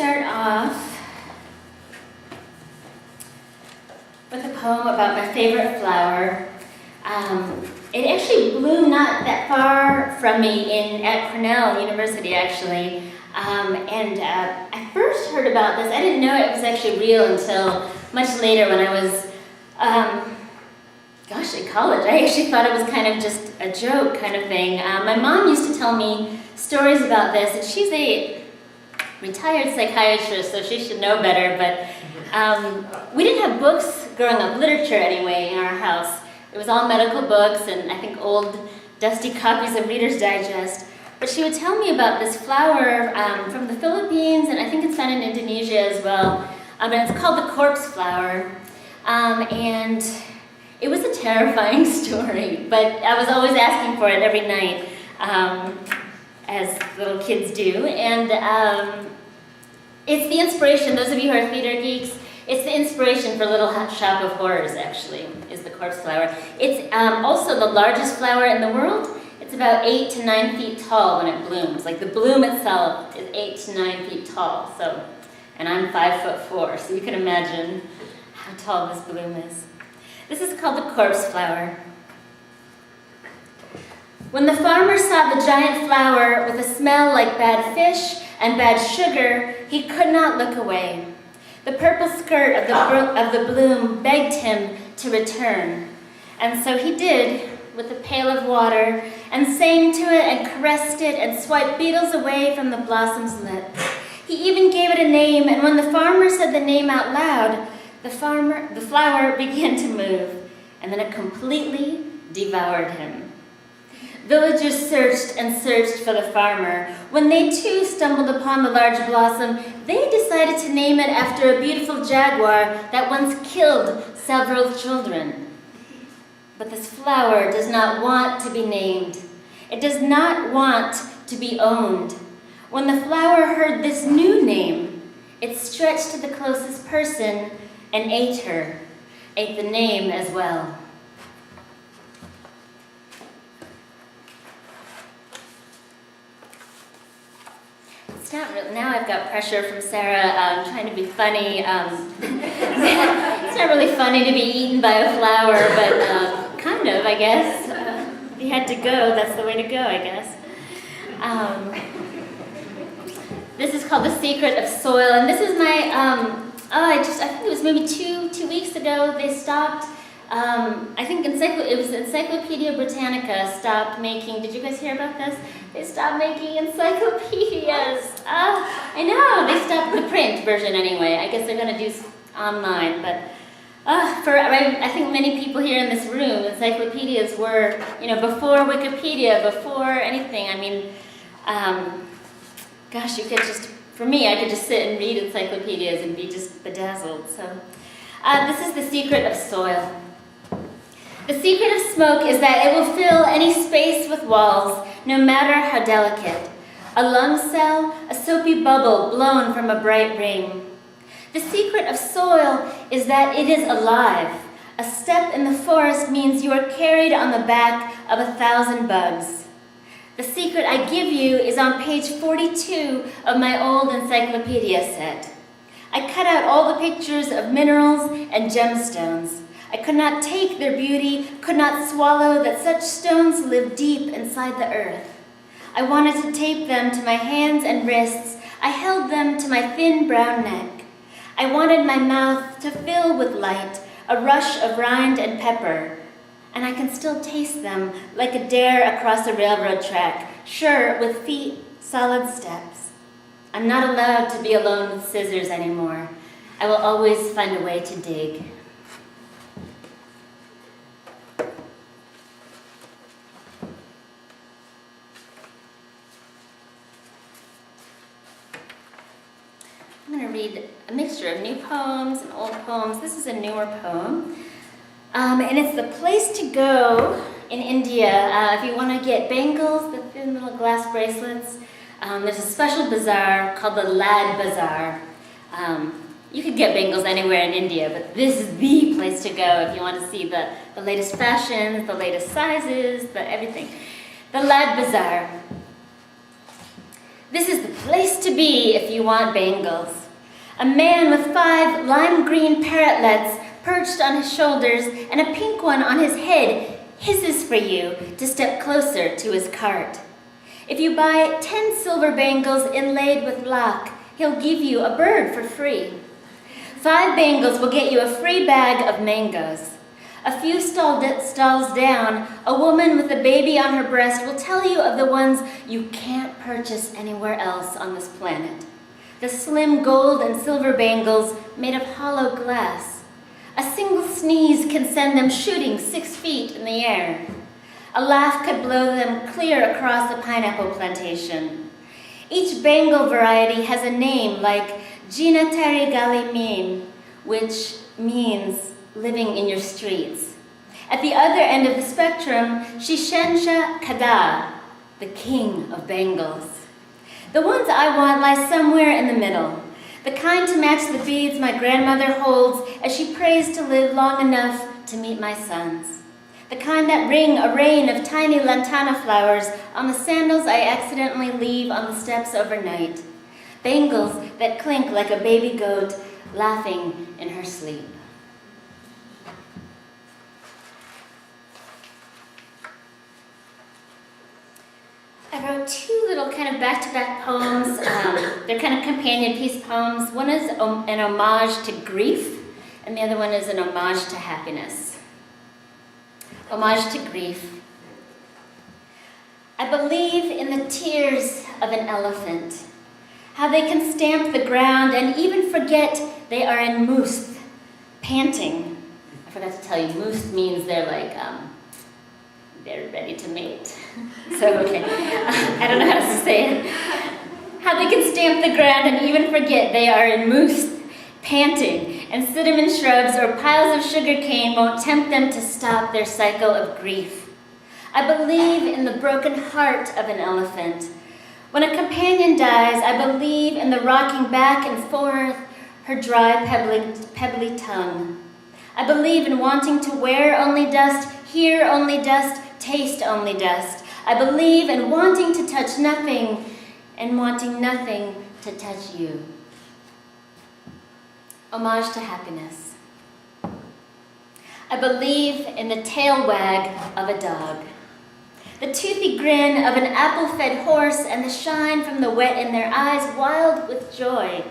start off with a poem about my favorite flower. It actually bloomed not that far from me at Cornell University, actually. I first heard about this. I didn't know it was actually real until much later when I was, in college. I actually thought it was kind of just a joke kind of thing. My mom used to tell me stories about this, and she's a retired psychiatrist, so she should know better, but we didn't have books growing up, literature anyway, in our house. It was all medical books and I think old dusty copies of Reader's Digest. But she would tell me about this flower from the Philippines, and I think it's found in Indonesia as well. And it's called the corpse flower. And it was a terrifying story, but I was always asking for it every night, as little kids do. And it's the inspiration, those of you who are theater geeks, it's the inspiration for Little Shop of Horrors, actually, is the corpse flower. It's also the largest flower in the world. It's about 8 to 9 feet tall when it blooms. Like the bloom itself is 8 to 9 feet tall. So, and I'm 5'4", so you can imagine how tall this bloom is. This is called the corpse flower. When the farmer saw the giant flower with a smell like bad fish and bad sugar, he could not look away. The purple skirt of the bloom begged him to return. And so he did, with a pail of water, and sang to it and caressed it and swiped beetles away from the blossom's lips. He even gave it a name, and when the farmer said the name out loud, the flower began to move, and then it completely devoured him. Villagers searched and searched for the farmer. When they too stumbled upon the large blossom, they decided to name it after a beautiful jaguar that once killed several children. But this flower does not want to be named. It does not want to be owned. When the flower heard this new name, it stretched to the closest person and ate the name as well. It's not really, now I've got pressure from Sarah trying to be funny. It's not really funny to be eaten by a flower, but kind of, I guess. If you had to go, that's the way to go, I guess. This is called The Secret of Soil, and this is my, I think it was maybe two weeks ago, they stopped, I think it was Encyclopedia Britannica stopped making, did you guys hear about this? They stopped making encyclopedias. I know, they stopped the print version anyway. I guess they're going to do online, but I think many people here in this room, encyclopedias were, before Wikipedia, before anything. I mean, you could just, for me, I could just sit and read encyclopedias and be just bedazzled. So, this is the secret of soil. The secret of smoke is that it will fill any space with walls, no matter how delicate. A lung cell, a soapy bubble blown from a bright ring. The secret of soil is that it is alive. A step in the forest means you are carried on the back of 1,000 bugs. The secret I give you is on page 42 of my old encyclopedia set. I cut out all the pictures of minerals and gemstones. I could not take their beauty, could not swallow that such stones live deep inside the earth. I wanted to tape them to my hands and wrists. I held them to my thin brown neck. I wanted my mouth to fill with light, a rush of rind and pepper. And I can still taste them like a dare across a railroad track, sure, with feet, solid steps. I'm not allowed to be alone with scissors anymore. I will always find a way to dig. I'm going to read a mixture of new poems and old poems. This is a newer poem. And it's the place to go in India if you want to get bangles, the thin little glass bracelets. There's a special bazaar called the Lad Bazaar. You could get bangles anywhere in India, but this is the place to go if you want to see the latest fashions, the latest sizes, everything. The Lad Bazaar. This is the place to be if you want bangles. A man with 5 lime green parrotlets perched on his shoulders and a pink one on his head hisses for you to step closer to his cart. If you buy 10 silver bangles inlaid with lac, he'll give you a bird for free. 5 bangles will get you a free bag of mangoes. A few stalls down, a woman with a baby on her breast will tell you of the ones you can't purchase anywhere else on this planet. The slim gold and silver bangles made of hollow glass. A single sneeze can send them shooting 6 feet in the air. A laugh could blow them clear across a pineapple plantation. Each bangle variety has a name like Gina Teri Gali Mim, which means living in your streets. At the other end of the spectrum, Shishensha Kada, the king of bangles. The ones I want lie somewhere in the middle, the kind to match the beads my grandmother holds as she prays to live long enough to meet my sons. The kind that ring a rain of tiny lantana flowers on the sandals I accidentally leave on the steps overnight. Bangles that clink like a baby goat laughing in her sleep. I wrote 2 little kind of back-to-back poems. They're kind of companion piece poems. One is an homage to grief, and the other one is an homage to happiness. Homage to grief. I believe in the tears of an elephant, how they can stamp the ground and even forget they are in moose, panting. I forgot to tell you, moose means they're like, they're ready to mate. So, okay, I don't know how to say it. How they can stamp the ground and even forget they are in moose, panting, and cinnamon shrubs or piles of sugar cane won't tempt them to stop their cycle of grief. I believe in the broken heart of an elephant. When a companion dies, I believe in the rocking back and forth her dry, pebbly tongue. I believe in wanting to wear only dust, hear only dust, taste only dust. I believe in wanting to touch nothing and wanting nothing to touch you. Homage to happiness. I believe in the tail wag of a dog, the toothy grin of an apple-fed horse, and the shine from the wet in their eyes wild with joy.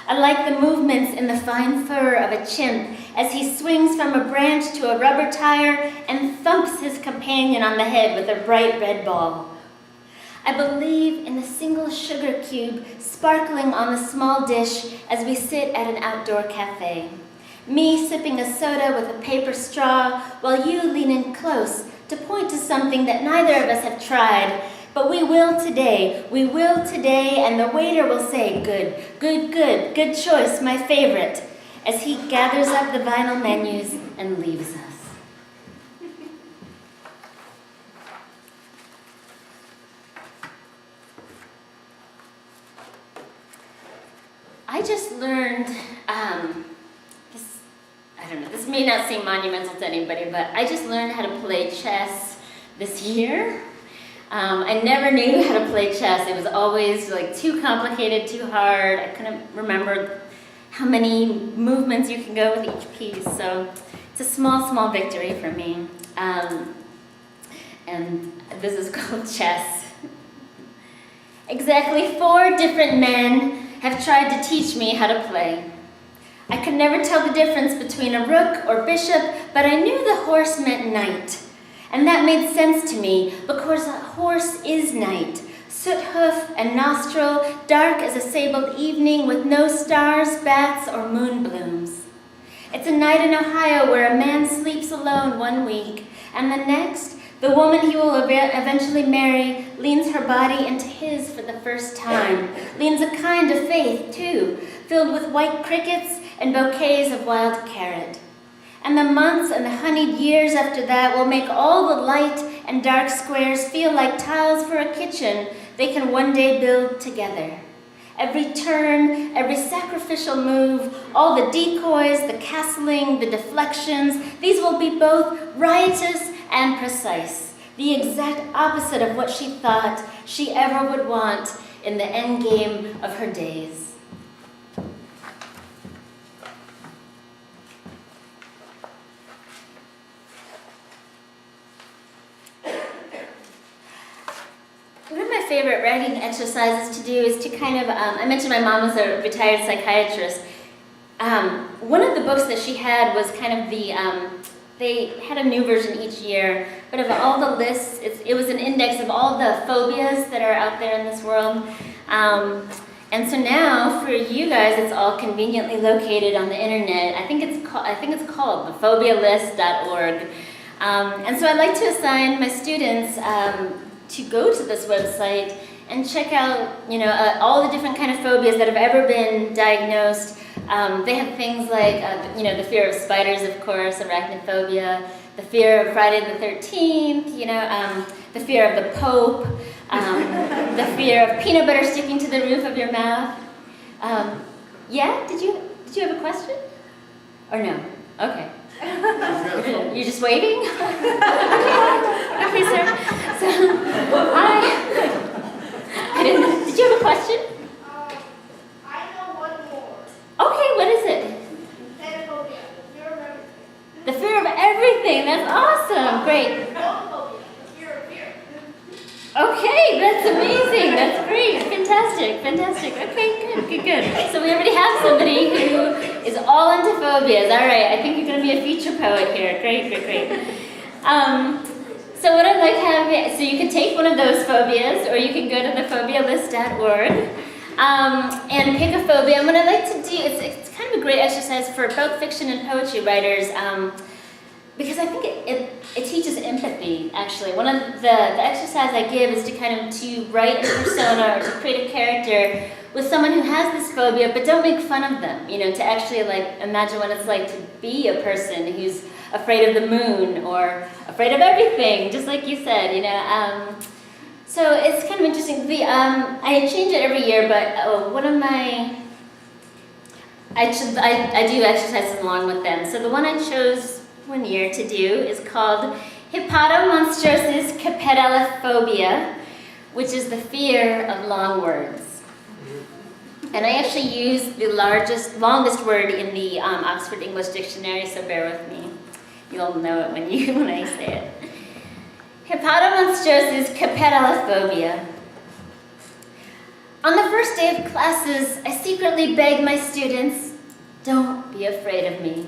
I like the movements in the fine fur of a chimp as he swings from a branch to a rubber tire and thumps his companion on the head with a bright red ball. I believe in the single sugar cube sparkling on the small dish as we sit at an outdoor cafe. Me sipping a soda with a paper straw while you lean in close to point to something that neither of us have tried. But we will today, and the waiter will say, good choice, my favorite, as he gathers up the vinyl menus and leaves us. I just learned, this may not seem monumental to anybody, but I just learned how to play chess this year. I never knew how to play chess. It was always like too complicated, too hard. I couldn't remember how many movements you can go with each piece. So it's a small victory for me. And this is called chess. Exactly 4 different men have tried to teach me how to play. I could never tell the difference between a rook or bishop, but I knew the horse meant knight. And that made sense to me, because a horse is night. Soot hoof and nostril, dark as a sabled evening with no stars, bats, or moon blooms. It's a night in Ohio where a man sleeps alone 1 week, and the next, the woman he will eventually marry leans her body into his for the first time, leans a kind of faith, too, filled with white crickets and bouquets of wild carrot. And the months and the honeyed years after that will make all the light and dark squares feel like tiles for a kitchen they can one day build together. Every turn, every sacrificial move, all the decoys, the castling, the deflections, these will be both riotous and precise, the exact opposite of what she thought she ever would want in the end game of her days. One of my favorite writing exercises to do is to kind of, I mentioned my mom was a retired psychiatrist. One of the books that she had was kind of they had a new version each year, but of all the lists, it was an index of all the phobias that are out there in this world. And so now, for you guys, it's all conveniently located on the internet. I think it's called thephobialist.org. And so I'd like to assign my students to go to this website and check out, all the different kind of phobias that have ever been diagnosed. They have things like, the fear of spiders, of course, arachnophobia, the fear of Friday the 13th, the fear of the Pope, the fear of peanut butter sticking to the roof of your mouth. Yeah, did you have a question? Or no? Okay. You're just waving? Okay, sir. So, I didn't. Did you have a question? I know one more. Okay, what is it? Xenophobia, the fear of everything. The fear of everything. That's awesome. Great. Phobophobia, the fear of fear. Okay, that's amazing. That's great. Fantastic. Okay, good. So we already have somebody who is all into phobias. All right, I think you're going to be a feature poet here. Great. So what I'd like to have, so you can take one of those phobias, or you can go to thephobialist.org and pick a phobia. And what I'd like to do, it's kind of a great exercise for both fiction and poetry writers, because I think it teaches empathy, actually. One of the exercise I give is to to write a persona or to create a character with someone who has this phobia, but don't make fun of them, to actually imagine what it's like to be a person who's afraid of the moon or afraid of everything, just like you said, So it's kind of interesting. I change it every year, but one of my, I do exercises along with them. So the one I chose one year to do is called Hippotomonstrosis Capitalophobia, which is the fear of long words. And I actually used the longest word in the Oxford English Dictionary, so bear with me. You'll know it when I say it. Hippotomonstrosis Capitalophobia. On the first day of classes, I secretly begged my students, don't be afraid of me.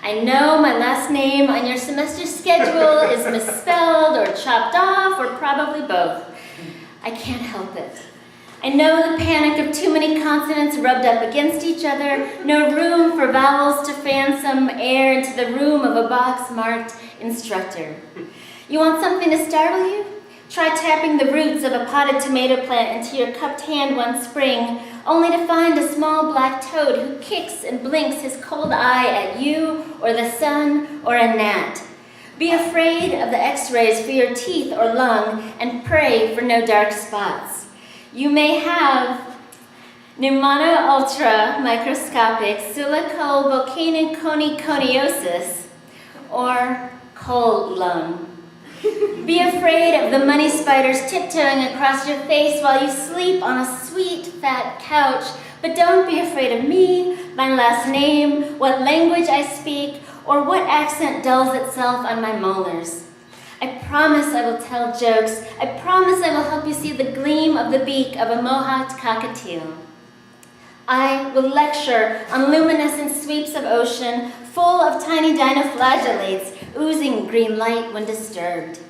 I know my last name on your semester schedule is misspelled or chopped off or probably both. I can't help it. I know the panic of too many consonants rubbed up against each other, no room for vowels to fan some air into the room of a box marked instructor. You want something to startle you? Try tapping the roots of a potted tomato plant into your cupped hand one spring, only to find a small black toad who kicks and blinks his cold eye at you or the sun or a gnat. Be afraid of the x-rays for your teeth or lung and pray for no dark spots. You may have pneumono ultra microscopic silicovolcanoconiosis or cold lung. Be afraid of the money spiders tiptoeing across your face while you sleep on a sweet, fat couch, but don't be afraid of me, my last name, what language I speak, or what accent dulls itself on my molars. I promise I will tell jokes. I promise I will help you see the gleam of the beak of a mohawked cockatiel. I will lecture on luminescent sweeps of ocean full of tiny dinoflagellates oozing green light when disturbed.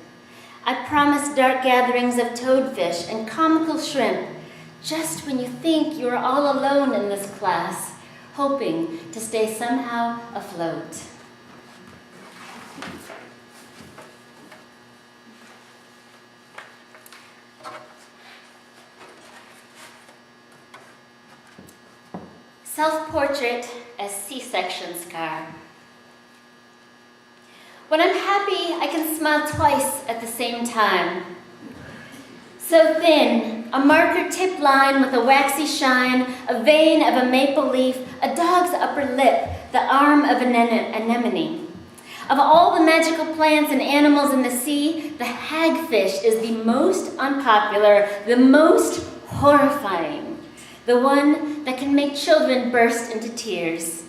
I promise dark gatherings of toadfish and comical shrimp just when you think you are all alone in this class, hoping to stay somehow afloat. Self-portrait as C-section scar. When I'm happy, I can smile twice at the same time. So thin, a marker tip line with a waxy shine, a vein of a maple leaf, a dog's upper lip, the arm of an anemone. Of all the magical plants and animals in the sea, the hagfish is the most unpopular, the most horrifying, the one that can make children burst into tears.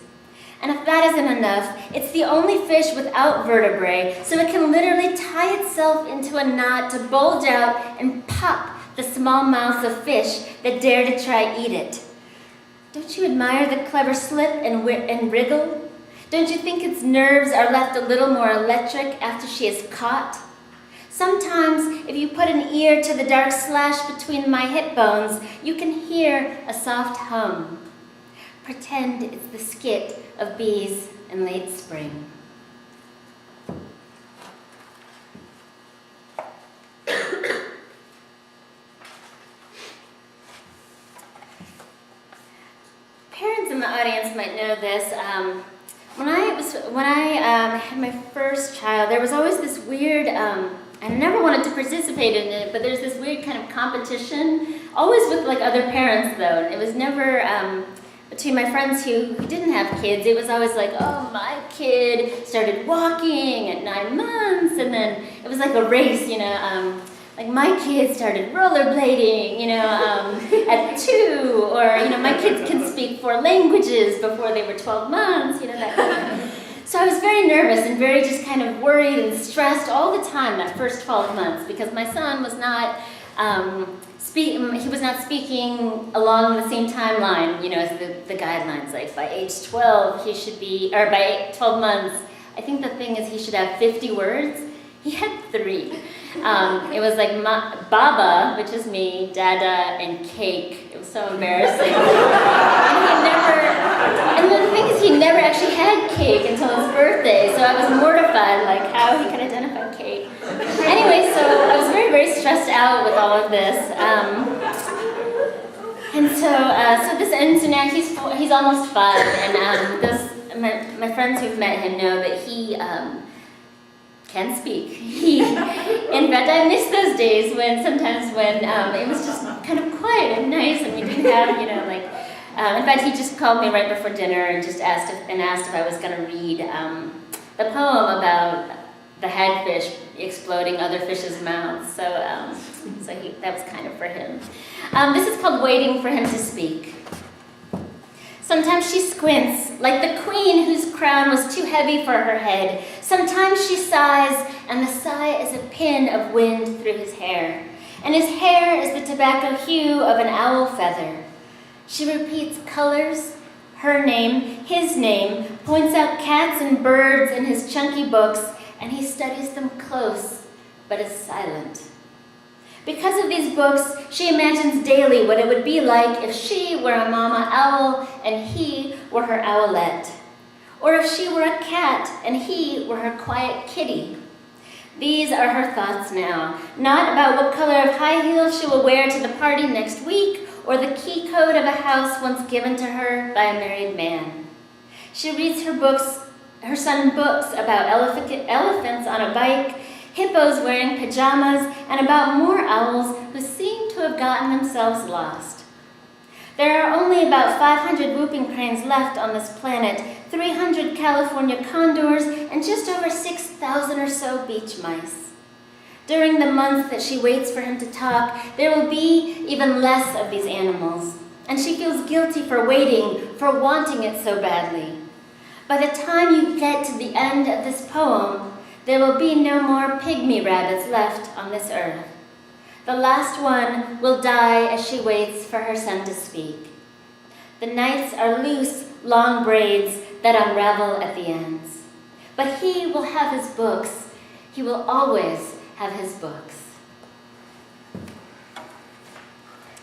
And if that isn't enough, it's the only fish without vertebrae, so it can literally tie itself into a knot to bulge out and pop the small mouths of fish that dare to try eat it. Don't you admire the clever slip and wriggle? Don't you think its nerves are left a little more electric after she is caught? Sometimes, if you put an ear to the dark slash between my hip bones, you can hear a soft hum. Pretend it's the skit of bees in late spring. Parents in the audience might know this. When I had my first child, there was always this weird. I never wanted to participate in it, but there's this weird kind of competition, always with like other parents though. It was never between my friends who didn't have kids. It was always like, oh, my kid started walking at 9 months, and then it was like a race, like my kid started rollerblading, at 2, or my kids can speak 4 languages before they were 12 months, that kind of. So I was very nervous and very just kind of worried and stressed all the time that first 12 months, because my son was not he was not speaking along the same timeline, as the guidelines. Like by age 12, he should be, or by 12 months, I think the thing is he should have 50 words. He had 3. It was like Baba, which is me, Dada, and cake. It was so embarrassing. And the thing is, he never actually had cake until his birthday, so I was mortified, like how he could identify cake. Anyway, so I was very, very stressed out with all of this. So now he's almost 5, and my friends who've met him know that he can speak. In fact, I miss those days when it was just kind of quiet and nice, and we didn't have, in fact, he just called me right before dinner and just asked if I was going to read the poem about the hagfish exploding other fish's mouths. So that was kind of for him. This is called Waiting for Him to Speak. Sometimes she squints, like the queen whose crown was too heavy for her head. Sometimes she sighs, and the sigh is a pin of wind through his hair. And his hair is the tobacco hue of an owl feather. She repeats colors, her name, his name, points out cats and birds in his chunky books, and he studies them close, but is silent. Because of these books, she imagines daily what it would be like if she were a mama owl and he were her owlet. Or if she were a cat and he were her quiet kitty. These are her thoughts now, not about what color of high heels she will wear to the party next week or the key code of a house once given to her by a married man. She reads her son books about elephants on a bike, hippos wearing pajamas, and about more owls who seem to have gotten themselves lost. There are only about 500 whooping cranes left on this planet, 300 California condors, and just over 6,000 or so beach mice. During the months that she waits for him to talk, there will be even less of these animals, and she feels guilty for waiting, for wanting it so badly. By the time you get to the end of this poem, there will be no more pygmy rabbits left on this earth. The last one will die as she waits for her son to speak. The nights are loose, long braids that unravel at the ends. But he will have his books. He will always have his books.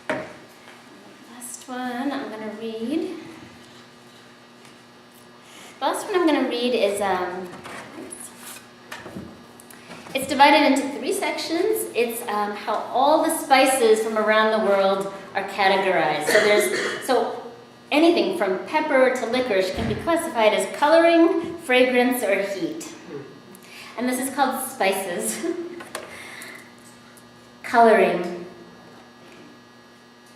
Last one I'm going to read. The last one I'm going to read is it's divided into 3 sections. It's how all the spices from around the world are categorized. So anything from pepper to licorice can be classified as coloring, fragrance, or heat. And this is called spices. Coloring.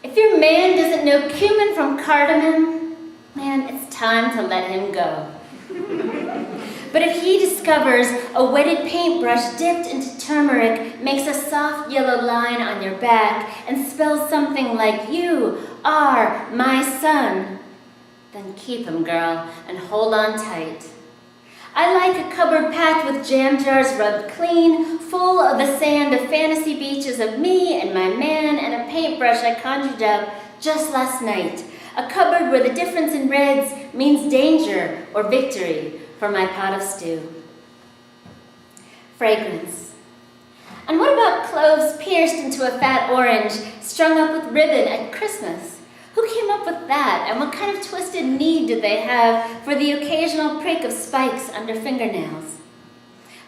If your man doesn't know cumin from cardamom, man, it's time to let him go. But if he discovers a wetted paintbrush dipped into turmeric makes a soft yellow line on your back and spells something like, "You are my son," then keep him, girl, and hold on tight. I like a cupboard packed with jam jars rubbed clean, full of the sand of fantasy beaches of me and my man and a paintbrush I conjured up just last night. A cupboard where the difference in reds means danger or victory for my pot of stew. Fragrance. And what about cloves pierced into a fat orange, strung up with ribbon at Christmas? Who came up with that, and what kind of twisted need did they have for the occasional prick of spikes under fingernails?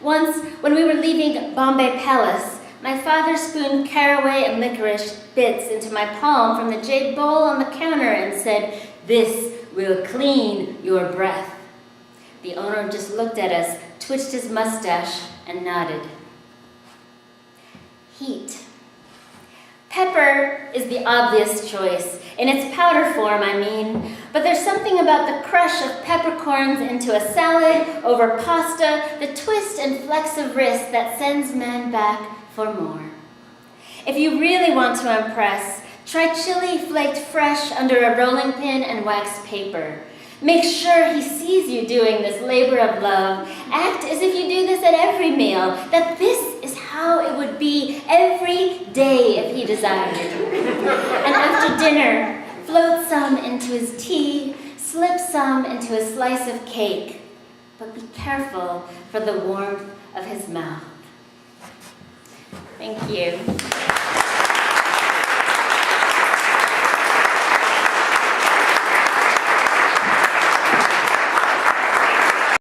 Once, when we were leaving Bombay Palace, my father spooned caraway and licorice bits into my palm from the jade bowl on the counter and said, "This will clean your breath." The owner just looked at us, twitched his mustache, and nodded. Heat. Pepper is the obvious choice, in its powder form, I mean, but there's something about the crush of peppercorns into a salad over pasta, the twist and flex of wrist that sends men back for more. If you really want to impress, try chili flaked fresh under a rolling pin and wax paper. Make sure he sees you doing this labor of love. Act as if you do this at every meal, that this is how it would be every day if he desired. And after dinner, float some into his tea, slip some into a slice of cake, but be careful for the warmth of his mouth. Thank you.